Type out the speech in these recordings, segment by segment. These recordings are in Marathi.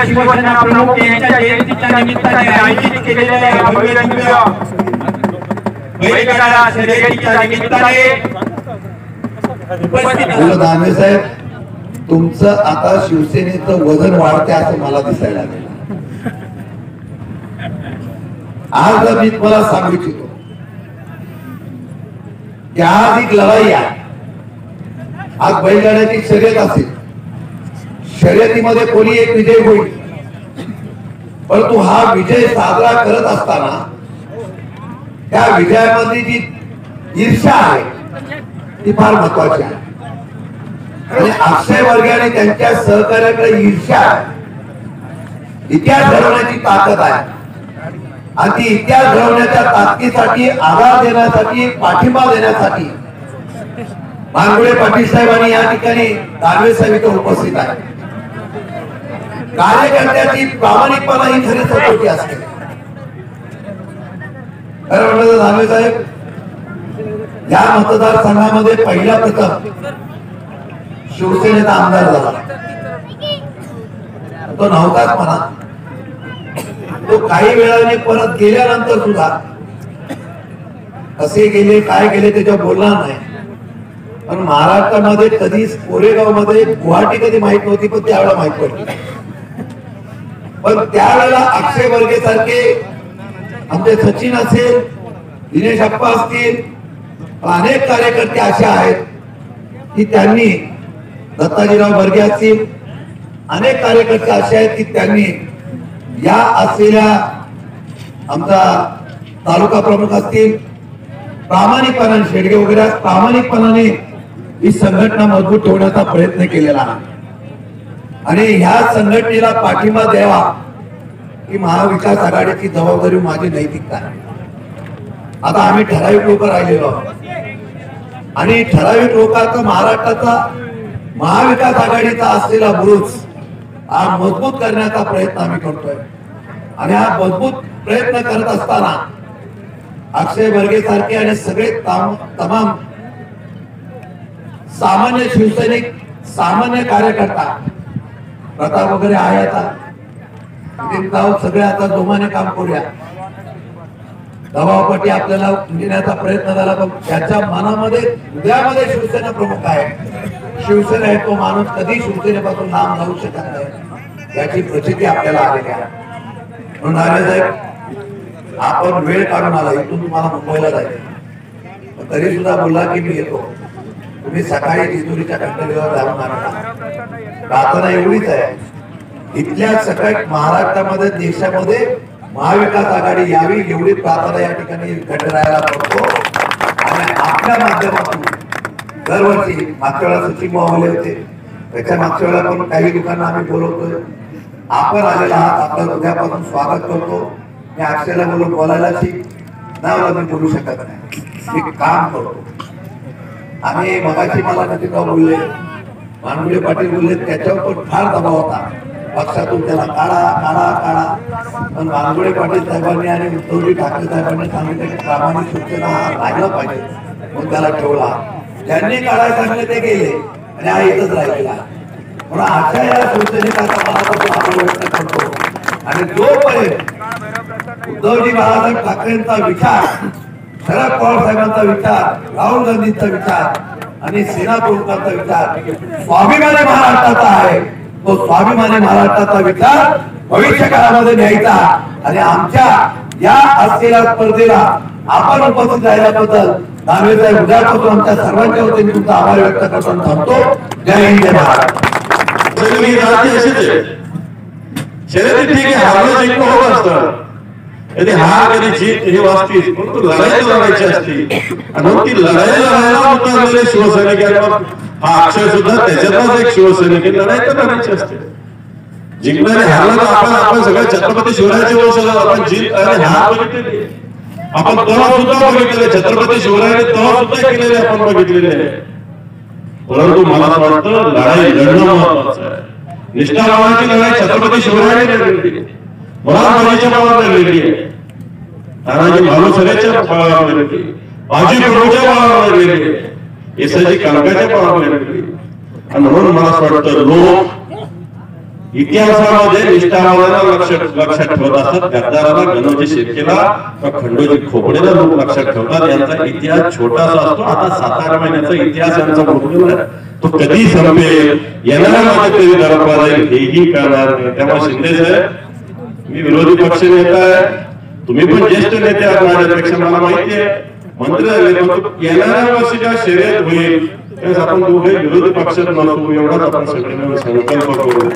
शिवसेना प्रमुख यांच्या जयंतीच्या निमित्ताने आयोजित केलेल्या भव्य दिव्य बैलगाडा शर्यतीच्या निमित्ताने दानवे साहेब, तुमचं आता शिवसेनेचं वजन वाढते असं मला दिसायला लागलं. आज मी तुम्हाला सांगू इच्छितो की आज एक लढाई आहे. आज बैलगाड्याची शर्यत असेल, शर्यतीमध्ये कोणी एक विजय होईल, परंतु हा विजय साजरा करत असताना त्या विजयामध्ये जी ईर्ष्या आहे ती फार महत्वाची आहे. आणि अक्षय वर्गे आणि त्यांच्या सहकार्याकडे ईर्ष्या इतिहास घडवण्याची ताकद आहे. आणि ती इतिहास घडवण्याच्या ताकदीसाठी आधार देण्यासाठी पाठिंबा देण्यासाठी मानगुडे पाटील साहेबांनी या ठिकाणी दानवे साहेब इथे उपस्थित आहे. कार्यकर्त्याची प्रामाणिकपणा ही खरी सपोर्टी असते. खरं म्हणलं तर दानवे साहेब या मतदारसंघामध्ये पहिला प्रथम शिवसेनेचा आमदार झाला. तो नव्हताच म्हणा, तो काही वेळाने परत गेल्यानंतर सुद्धा कसे गेले काय गेले त्याच्यावर बोलणार नाही. पण महाराष्ट्रामध्ये कधी कोरेगाव मध्ये गुवाहाटी कधी माहित नव्हती, पण त्यावेळेला माहित पडली. पण त्यावेळेला अक्षय वर्गे सारखे आमचे सचिन असेल, दिनेश अप्पा असतील, अनेक कार्यकर्ते असे आहेत की त्यांनी, दत्ताजीराव बर्गे असतील, अनेक कार्यकर्ते असे आहेत की त्यांनी या असलेल्या आमचा तालुका प्रमुख असतील प्रामाणिकपणाने, शेडगे वगैरे प्रामाणिकपणाने ही संघटना मजबूत ठेवण्याचा प्रयत्न केलेला आहे. आणि ह्या संघटनेला पाठिंबा द्यावा ही महाविकास आघाडीची जबाबदारी, माझी नैतिकता आहे. आता आम्ही ठराविक लोक राहिलेलो आहोत आणि ठराविक लोकांचा महाराष्ट्राचा महाविकास आघाडीचा असलेला बुरुज हा मजबूत करण्याचा प्रयत्न आम्ही करतोय. आणि हा मजबूत प्रयत्न करत असताना अक्षय वर्गे सारखे आणि सगळे तमाम सामान्य शिवसैनिक, सामान्य कार्यकर्ता, प्रताप वगैरे आहे, आता सगळे आता जोमाने काम करूया. दबावपट्टी आपल्याला घेण्याचा प्रयत्न झाला, पण त्याच्या मनामध्ये हृदयामध्ये शिवसेना प्रमुख आहे. शिवसेना आहे तो माणूस कधी शिवसेनेपासून लांब जाऊ शकत नाही, याची प्रचिती आपल्याला आलेली आहे. म्हणून साहेब, आपण वेळ काढून आला, इथून तुम्हाला मुंबईला जायचं, तरी सुद्धा बोलला की मी येतो. तुम्ही सकाळी जेजुरीच्या कंटेनरवर जाऊन आणला. प्रार्थना एवढीच आहे, इथल्या सगळ्या महाराष्ट्रामध्ये, देशामध्ये महाविकास आघाडी यावी एवढी प्रार्थना या ठिकाणी खंडरायाला करतो. आणि आपल्या माध्यमातून दरवर्षी, मागच्या वेळेला सचिन मोहले होते, त्याच्या मागच्या वेळेला पण काही लोकांना आम्ही बोलवतोय. आपण आलेला आहात, आपलं उद्यापासून स्वागत करतो. मी अक्षयला बोलायला शिक, नाही मी बोलू शकत नाही, मी काम करतो. आम्ही मगाशी मला नदीराव बोलले, मानगुडे पाटील बोलले, त्याच्यावर पण फार दबाव होता पक्षातून, त्याला काढा काढा काढा. पण मानगुडे पाटील साहेबांनी आणि उद्धवजी ठाकरे साहेबांनी सांगितलं की प्रामाणिक शिवसेना हा राहिला पाहिजे, म्हणून त्याला ठेवला. ज्यांनी काढायला सांगितले ते गेले आणि हा इथंच राहिलेला. म्हणून अशा या शिवसैनिकाचा मनापासून आपण व्यक्त करतो. आणि जोपर्यंत उद्धवजी बाळासाहेब ठाकरेंचा विचार, शरद पवार साहेबांचा विचार, राहुल गांधींचा विचार आणि सेना प्रमुखांचा विचार स्वाभिमानी महाराष्ट्राचा आहे, तो स्वाभिमानी महाराष्ट्राचा विचार भविष्य काळामध्ये न्यायचा. आणि आमच्या या असलेल्या स्पर्धेला आपण उपस्थित राहिल्याबद्दल दानवे साहेब उद्यापासून आमच्या सर्वांच्या वतीने तुमचा आभार व्यक्त करतो. थांबतो. जय हिंद, जय महाराष्ट्र. शर्यती ठीक आहे, हारलं जिंकणं होत असतं, कधी हार कधी जीत हे वाचतील, परंतु लढाई लढायची असते. आणि ती लढाई लढायला उतरलेले शिवसैनिक, हा अक्षय सुद्धा त्याच्यातलाच एक शिवसैनिक, लढाई तर लढायची असते. जिंकणारे हारला तर आपण सगळ्या छत्रपती शिवरायाचे वंशज, आपण जीत आणि हार बघितलेली, आपण तह सुद्धा बघितलेले, छत्रपती शिवरायाने तह सुद्धा केलेले आपण बघितलेले आहे. परंतु मला वाटतं लढाई लढणं महत्वाचं आहे. निष्ठावानाची लढाई छत्रपती शिवरायाने लढली, मुरादबाजीच्या बळावर लढलेली आहे, तानाजी भानुसरेच्या बळावर लढली, बाजी प्रभूच्या बळावर लढलेली आहे, येसाजी कनकाच्या बळावर लढली. आणि म्हणून मला असं वाटतं लोक इतिहासामध्ये निष्ठावानाला लक्षात ठेवत असतात, गद्दाराला, गणोजी शिर्केला, खंडोजी खोपडेला लोक लक्षात ठेवतात. यांचा इतिहास छोटासा असतो. आता 7-8 महिन्याचा इतिहास यांचा मोठा आहे, तो कधी संपेल, येणाऱ्या कधी दरबार जाईल हेही कळणार नाही. त्यामुळे शिंदे साहेब, मी विरोधी पक्ष नेता आहे, तुम्ही पण ज्येष्ठ नेते आहात माझ्यापेक्षा, मला माहिती आहे. मंत्री झाले, येणाऱ्या वर्षी जेव्हा शर्यत होईल त्यावेळेस आपण दोघे विरोधी पक्षात नसू, एवढाच आपण सगळे मिळून संकल्प करू.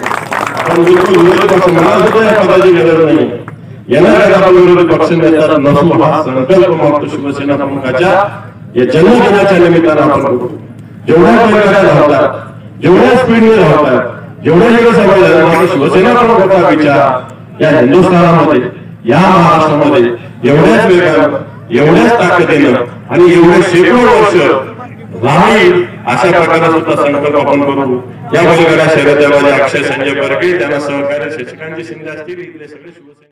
आपण बिलकुल विरोधी पक्ष, मला सुद्धा या पदाची गरज नाही. येणाऱ्या आपण विरोधी पक्ष नेता नसू हा संकल्प मागतो शिवसेना प्रमुखाच्या या जन्मदिनाच्या निमित्तानं आपण करू. जेवढ्या बैलगाड्या धावतात, जेवढ्या स्पीडने धावतात, जेवढ्या जगह समाज शिवसेना प्रमुखाचा विचार या हिंदुस्थानामध्ये, या महाराष्ट्रामध्ये एवढ्याच वेगानं, एवढ्याच ताकदीनं आणि एवढे शेकडो वर्ष राहील अशा प्रकारे सुद्धा संकल्प आपण करू. या बैलगाड्या शर्यतीमध्ये अक्षय संजय बर्गे, त्यांना सहकार्य शशिकांत शिंदे असतील, इथले सगळे शिवसेना